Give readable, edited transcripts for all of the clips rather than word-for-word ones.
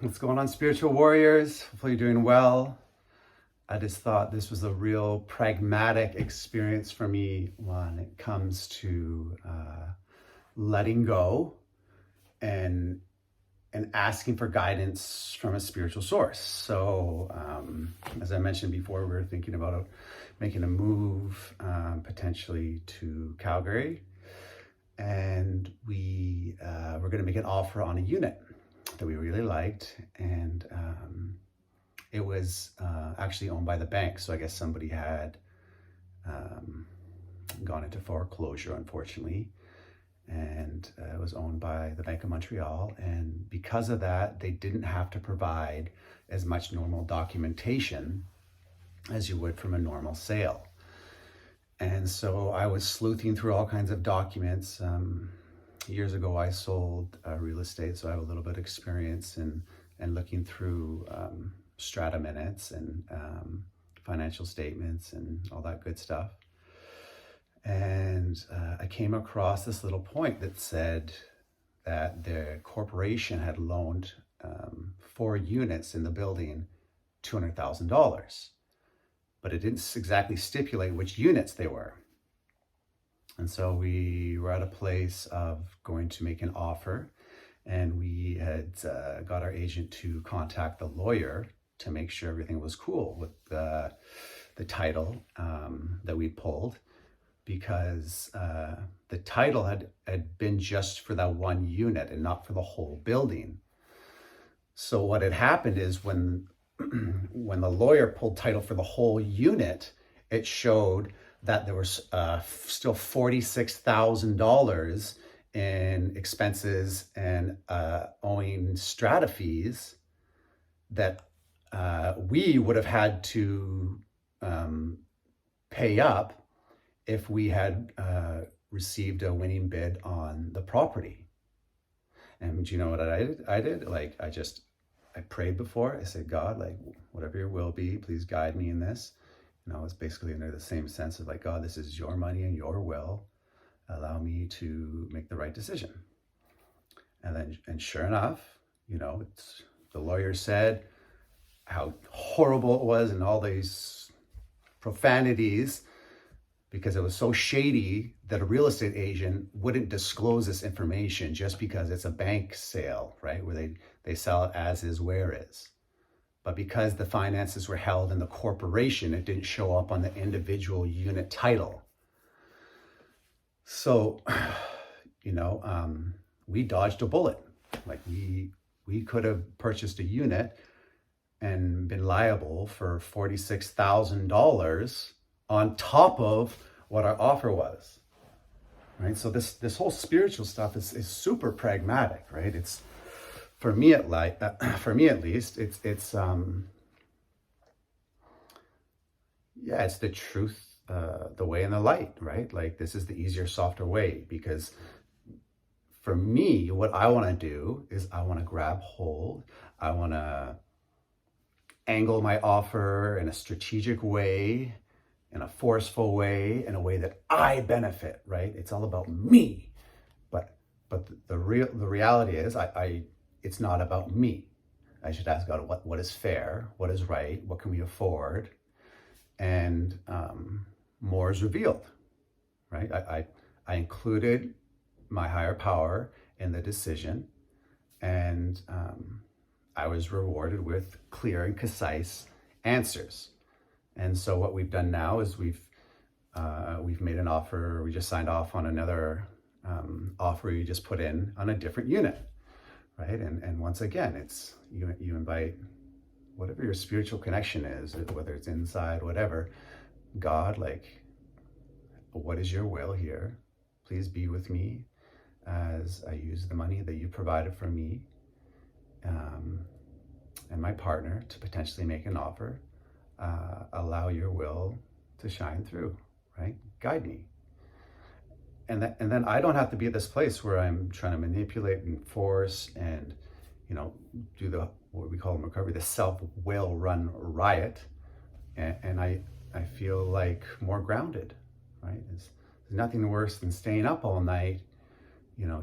What's going on, spiritual warriors? Hopefully you're doing well. I just thought this was a real pragmatic experience for me when it comes to letting go and asking for guidance from a spiritual source. So, as I mentioned before, we were thinking about making a move potentially to Calgary, and we were going to make an offer on a unit that we really liked, and it was actually owned by the bank. So I guess somebody had gone into foreclosure, unfortunately, and it was owned by the Bank of Montreal. And because of that, they didn't have to provide as much normal documentation as you would from a normal sale. And so I was sleuthing through all kinds of documents. Years ago, I sold real estate, so I have a little bit of experience in looking through strata minutes and financial statements and all that good stuff. And I came across this little point that said that the corporation had loaned 4 units in the building $200,000, but it didn't exactly stipulate which units they were. And so we were at a place of going to make an offer, and we had got our agent to contact the lawyer to make sure everything was cool with the title that we pulled, because the title had been just for that one unit and not for the whole building. So what had happened is when the lawyer pulled title for the whole unit, it showed that there was still $46,000 in expenses and owing strata fees that we would have had to pay up if we had received a winning bid on the property. And do you know what I did? I prayed before. I said, God, whatever your will be, please guide me in this. It's basically under the same sense of God, this is your money and your will. Allow me to make the right decision. And sure enough, the lawyer said how horrible it was and all these profanities, because it was so shady that a real estate agent wouldn't disclose this information just because it's a bank sale, right? Where they sell it as is, where is. But because the finances were held in the corporation, it didn't show up on the individual unit title. So, we dodged a bullet. We could have purchased a unit and been liable for $46,000 on top of what our offer was, right? So this whole spiritual stuff is super pragmatic, right? It's for me at least, it's it's the truth, the way and the light, right? This is the easier, softer way, because for me, what I want to do is I want to grab hold. I want to angle my offer in a strategic way, in a forceful way, in a way that I benefit, right? It's all about me. But the reality is it's not about me. I should ask God, what is fair? What is right? What can we afford? And more is revealed, right? I included my higher power in the decision, and I was rewarded with clear and concise answers. And so what we've done now is we've made an offer. We just signed off on another offer you just put in on a different unit, right? And once again, it's you invite whatever your spiritual connection is, whether it's inside, whatever. God, what is your will here? Please be with me as I use the money that you provided for me and my partner to potentially make an offer. Allow your will to shine through, right? Guide me. And then I don't have to be at this place where I'm trying to manipulate and force and, do what we call in recovery, the self-will run riot. And I feel more grounded, right? There's nothing worse than staying up all night,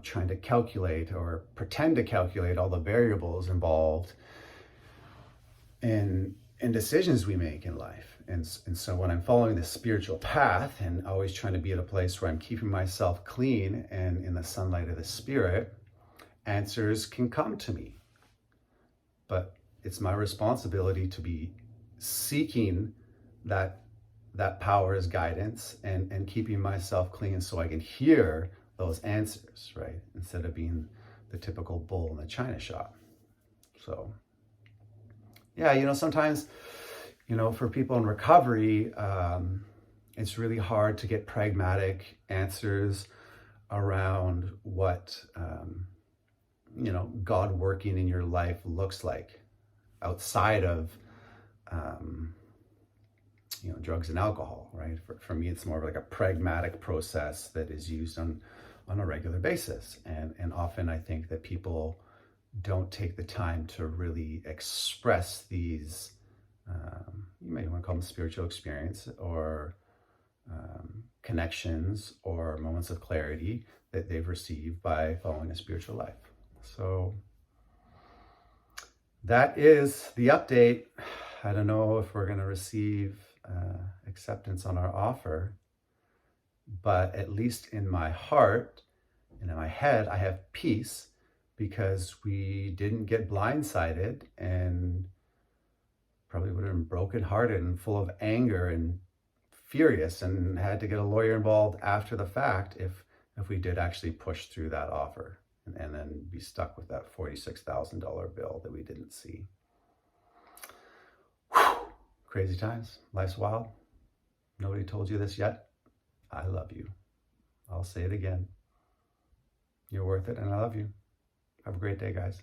trying to calculate or pretend to calculate all the variables involved in decisions we make in life. And so when I'm following this spiritual path and always trying to be at a place where I'm keeping myself clean and in the sunlight of the spirit, answers can come to me. But it's my responsibility to be seeking that power as guidance and keeping myself clean so I can hear those answers, right? Instead of being the typical bull in the china shop. So yeah, sometimes, for people in recovery, it's really hard to get pragmatic answers around what, God working in your life looks like outside of, drugs and alcohol, right? For me, it's more of like a pragmatic process that is used on a regular basis. And often I think that people don't take the time to really express these, you may want to call them spiritual experience or connections or moments of clarity that they've received by following a spiritual life. So that is the update. I don't know if we're going to receive acceptance on our offer, but at least in my heart and in my head, I have peace because we didn't get blindsided and probably would have been brokenhearted and full of anger and furious and had to get a lawyer involved after the fact if we did actually push through that offer and then be stuck with that $46,000 bill that we didn't see. Whew. Crazy times. Life's wild. Nobody told you this yet. I love you. I'll say it again. You're worth it and I love you. Have a great day, guys.